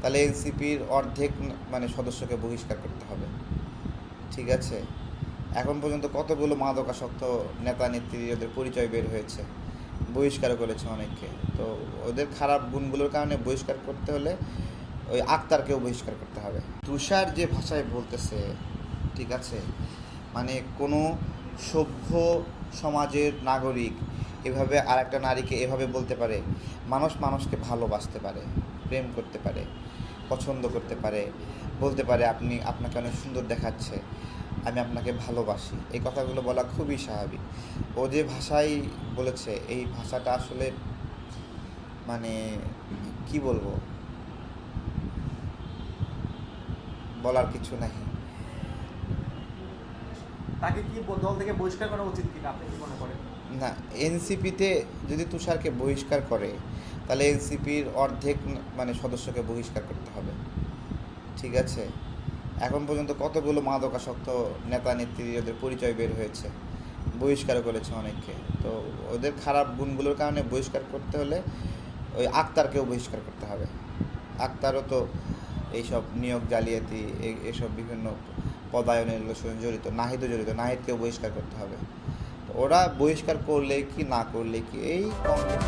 তাহলে এনসিপির অর্ধেক মানে সদস্যকে বহিষ্কার করতে হবে। ঠিক আছে, এখন পর্যন্ত কতগুলো মাদকাসক্ত নেতা নেত্রী ওদের পরিচয় বের হয়েছে, বহিষ্কার করেছে অনেককে। তো ওদের খারাপ গুণগুলোর কারণে বহিষ্কার করতে হলে ওই আক্তারকেও বহিষ্কার করতে হবে। তুষার যে ভাষায় বলতেছে, ঠিক আছে, মানে কোনো সভ্য সমাজের নাগরিক এভাবে আর একটা নারীকে এভাবে বলতে পারে? মানুষ মানুষকে ভালোবাসতে পারে, প্রেম করতে পারে, পছন্দ করতে পারে, বলতে পারে আপনাকে অনেক সুন্দর দেখাচ্ছে, আমি আপনাকে ভালোবাসি। এই কথাগুলো বলা খুবই স্বাভাবিক। ও যে ভাষায় বলেছে, এই ভাষাটা আসলে মানে কি বলবো, বলার কিছু নাই। তাকে কি দল থেকে বহিষ্কার করা উচিত কিনা আপনি কি মনে করেন? না, এনসিপিতে যদি তুষারকে বহিষ্কার করে, তাহলে এনসিপির অর্ধেক মানে সদস্যকে বহিষ্কার করতে হবে। ঠিক আছে, এখন পর্যন্ত কতগুলো মাদকাসক্ত নেতা নেত্রী ওদের পরিচয় বের হয়েছে, বহিষ্কার করেছে অনেককে। তো ওদের খারাপ গুণগুলোর কারণে বহিষ্কার করতে হলে ওই আক্তারকেও বহিষ্কার করতে হবে। আক্তারও তো এইসব নিয়োগ জালিয়াতি, এসব বিভিন্ন পদায়নের সঙ্গে জড়িত, নাহিদও জড়িত, নাহিদকেও বহিষ্কার করতে হবে। ওরা বহিষ্কার করলে কি না করলে কি, এই কংগ্রেস